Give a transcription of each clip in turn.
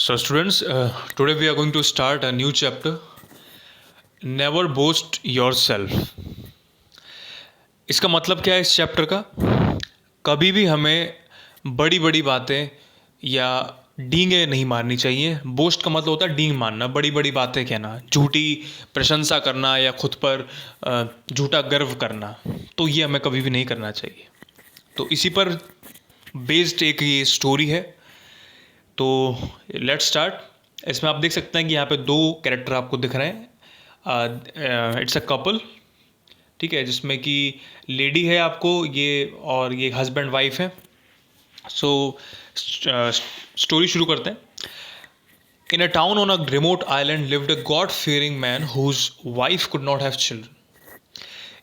So, students, today we are going to start a new chapter. Never boast yourself. इसका मतलब क्या है इस चैप्टर का? कभी भी हमें बड़ी बड़ी बातें या डींगे नहीं मारनी चाहिए. बोस्ट का मतलब होता है डींग मारना, बड़ी बड़ी बातें कहना, झूठी प्रशंसा करना या खुद पर झूठा गर्व करना. तो ये हमें कभी भी नहीं करना चाहिए. तो इसी पर बेस्ड एक ये स्टोरी है. तो लेट्स स्टार्ट. इसमें आप देख सकते हैं कि यहाँ पे दो कैरेक्टर आपको दिख रहे हैं. इट्स अ कपल, ठीक है, जिसमें कि लेडी है आपको ये और ये हस्बैंड वाइफ है. सो स्टोरी शुरू करते हैं. In a town on a remote island lived a God fearing man whose wife could not have children.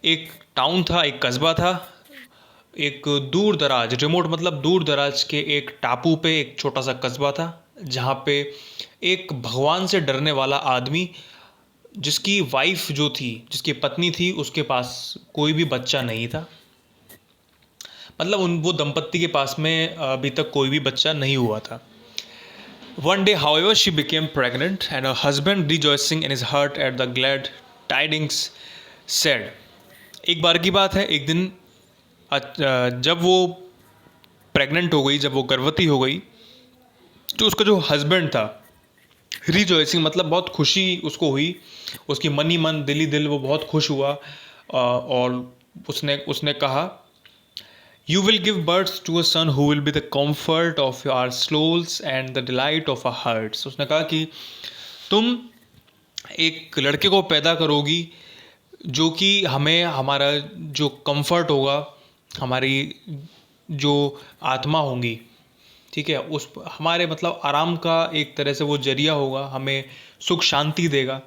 एक टाउन था, एक कस्बा था, एक दूर दराज, रिमोट मतलब दूर दराज के एक टापू पे एक छोटा सा कस्बा था जहाँ पे एक भगवान से डरने वाला आदमी, जिसकी वाइफ जो थी, जिसकी पत्नी थी, उसके पास कोई भी बच्चा नहीं था. मतलब वो दंपत्ति के पास में अभी तक कोई भी बच्चा नहीं हुआ था. One day however she became pregnant and her husband rejoicing in his heart at the glad tidings said. एक बार की बात है, एक दिन जब वो प्रेग्नेंट हो गई, जब वो गर्भवती हो गई, तो उसका जो हस्बैंड था, रिजॉइसिंग मतलब बहुत खुशी उसको हुई, उसकी मनी मन दिली दिल वो बहुत खुश हुआ. और उसने उसने कहा, you will give birth to a son who will be the comfort of our souls and the delight of our hearts. उसने कहा कि तुम एक लड़के को पैदा करोगी जो कि हमें हमारा जो कंफर्ट होगा, हमारी जो आत्मा होंगी, ठीक है, उस हमारे मतलब आराम का एक तरह से वो जरिया होगा, हमें सुख शांति देगा.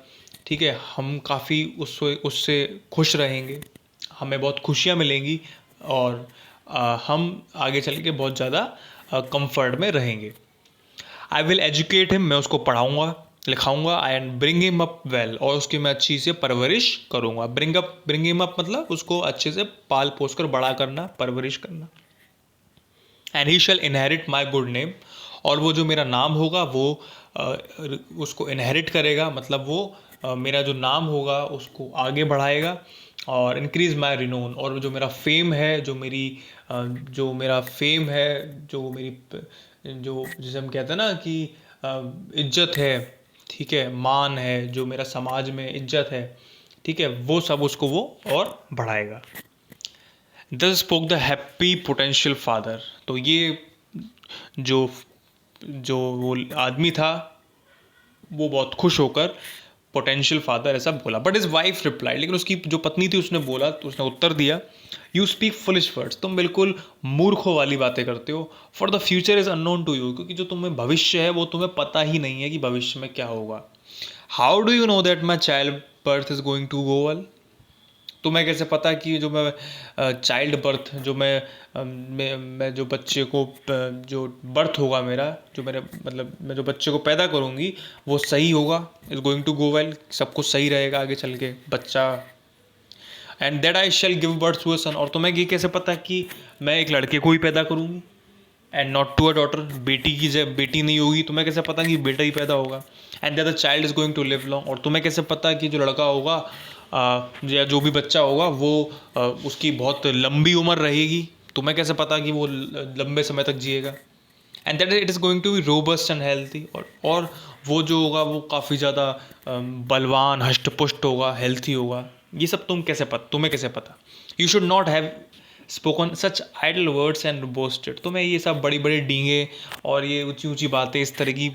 ठीक है, हम काफ़ी उससे उससे खुश रहेंगे, हमें बहुत खुशियाँ मिलेंगी और हम आगे चल के बहुत ज़्यादा कंफर्ट में रहेंगे. आई विल एजुकेट हिम, मैं उसको पढ़ाऊँगा लिखाऊंगा. And bring him up well, और उसकी मैं अच्छी से परवरिश करूँगा. ब्रिंग हिम अप मतलब उसको अच्छे से पाल पोस कर बड़ा करना, परवरिश करना. And he shall inherit my good name, और वो जो मेरा नाम होगा वो उसको इनहेरिट करेगा, मतलब वो मेरा जो नाम होगा उसको आगे बढ़ाएगा. और इंक्रीज माई रिनोन, और जो मेरा फेम है, जो मेरा फेम है, जो मेरी जो जिसे हम कहते हैं ना कि इज्जत है, ठीक है, मान है, जो मेरा समाज में इज्जत है, ठीक है, वो सब उसको वो और बढ़ाएगा. दस spoke the happy potential father. तो ये जो जो वो आदमी था वो बहुत खुश होकर पोटेंशियल फादर ऐसा बोला. बट इज वाइफ रिप्लाई, लेकिन उसकी जो पत्नी थी उसने बोला, तो उसने उत्तर दिया, यू स्पीक फुलिश वर्ड्स, तुम बिल्कुल मूर्खों वाली बातें करते हो. For the future is unknown to you, क्योंकि जो तुम्हें भविष्य है वो तुम्हें पता ही नहीं है कि भविष्य में क्या होगा. How do you know that my child birth is going to go well. तुम्हें कैसे पता कि जो मैं चाइल्ड बर्थ, जो मैं जो बच्चे को जो बर्थ होगा मेरा, जो मेरे मतलब मैं जो बच्चे को पैदा करूँगी वो सही होगा, is going to go well, सब कुछ सही रहेगा आगे चल के बच्चा. And that I shall give birth to a son, और तुम्हें ये कैसे पता कि मैं एक लड़के को ही पैदा करूँगी. And not to a daughter, बेटी की जब बेटी नहीं होगी, तुम्हें कैसे पता कि बेटा ही पैदा होगा. And that the child is going to live long, और तुम्हें कैसे पता कि जो लड़का होगा या जो भी बच्चा होगा वो उसकी बहुत लंबी उम्र रहेगी. तुम्हें कैसे पता कि वो लंबे समय तक जिएगा. And that it is going to be robust and healthy, और वो जो होगा वो काफ़ी ज़्यादा बलवान, हष्ट पुष्ट होगा, हेल्थी होगा. ये सब तुम्हें कैसे पता. You should not have spoken such idle words and boasted. तुम्हें ये सब बड़ी बड़ी डींगे और ये ऊंची ऊंची बातें, इस तरह की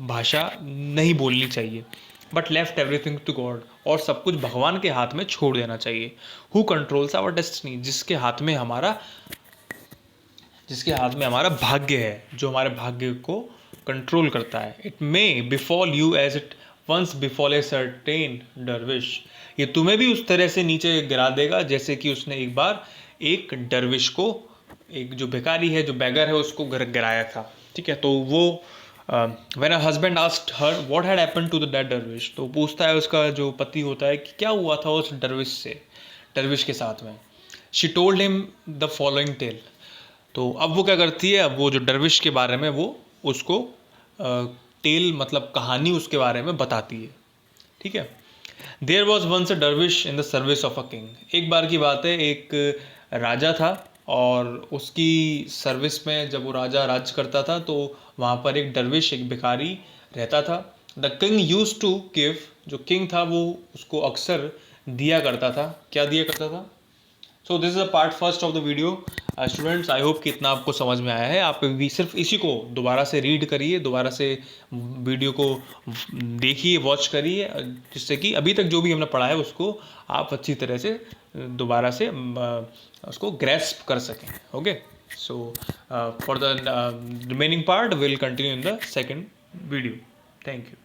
भाषा नहीं बोलनी चाहिए. But left everything to God, और सब कुछ भगवान के हाथ में छोड़ देना चाहिए. हु कंट्रोल्स आवर डेस्टिनी, जिसके हाथ में हमारा भाग्य है, जो हमारे भाग्य को कंट्रोल करता है. It may befall you as it once befall a certain dervish. ये तुम्हें भी उस तरह से नीचे गिरा देगा जैसे कि उसने एक बार एक डरविश को, एक जो भिखारी है, जो बैगर है, उसको गिराया था. ठीक है, तो वो when a husband asked her what had happened to that dervish, तो पूछता है उसका जो पति होता है कि क्या हुआ था उस डरविश के साथ में. She told him the following tale. तो अब वो क्या करती है, अब वो जो डरविश के बारे में वो उसको टेल मतलब कहानी उसके बारे में बताती है, ठीक है। There was once a dervish in the service of a king. एक बार की बात है, एक राजा था और उसकी सर्विस में जब वो राजा राज करता था तो वहाँ पर एक दरविश, एक भिखारी रहता था। The king use to give, जो किंग था वो उसको अक्सर दिया करता था। क्या दिया करता था? So this is a part first of the video. Students, I hope कि इतना आपको समझ में आया है। आप भी सिर्फ इसी को दोबारा से रीड करिए, दोबारा से वीडियो को देखिए, वॉच करिए, जिससे कि अभी तक जो भी हमने पढ़ा है उसको आप अच्छी तरह से दोबारा से उसको ग्रैस्प कर सकें। Okay, so for the remaining part will continue in the second video. Thank you.